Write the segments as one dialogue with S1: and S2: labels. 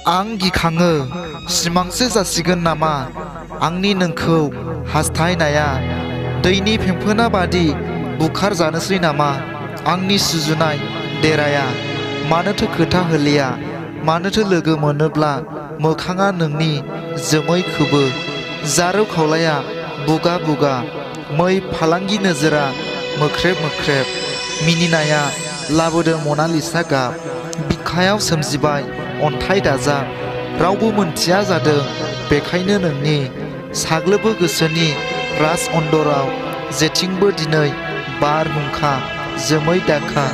S1: आं गिखाङो सिमांसो जासिगोन नामा आंनि नोंखौ हास्थायनाया दैनि फेंफोना बादि बुखार जानोसै नामा आंनि सुजुनाय देराया मानोथो खोथा होलिया मानोथो लोगो मोनोब्ला मोखाङा नोंनि जोमै खोबो जारौ खावलाया बुगा बुगा मै फालांगि नोजोरा मोख्रेब मोख्रेब मिनिनाया लाबोदों मनालिसा गाब बिखायाव सोमजिबाय अन्थाइ दाजाब रावबो मोनथिया जादों बेखायनो नोंनि साग्लोबो गोसोनि राज अन्दराव जेथिंबो दिनै बारहुंखा जोमै दाखा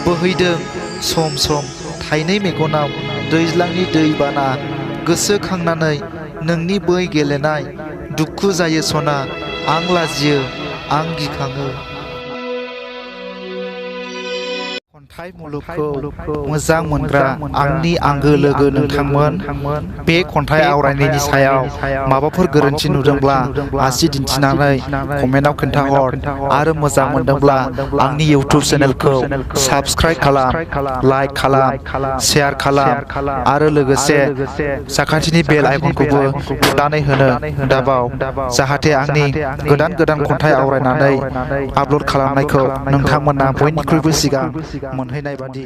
S1: बोहैदों सम सम थाइनै मेगनाव दैज्लांनि दैबाना गोसोखांनानै नोंनि बै गेलेनाय दुखु जायो सना आं लाजियो आं गिखाङो। खन्थाइ मुलुगखौ मोजां मोनग्रा आंनि आंगो लोगो नोंथांमोन बे खन्थाइ आवरायनायनि सायाव माबाफोर गोरोन्थि नुदोंब्ला आसि दिन्थिनानै कमेन्टआव खोन्थाहर आरो मोजां मोनदोंब्ला आंनि इउटिउब चेनेलखौ साबस्क्राइब खालाम लाइक खालाम शेयार खालाम आरो लोगोसे साखाथिनि बेल आइकनखौबो थुनानै होनो दाबाव जाहाथे आंनि गोदान गोदान खन्थाइ आवरायनानै आपल'ड खालामनायखौ नोंथांमोना बयनिख्रुइबो सिगां मोनहैनाय बादि।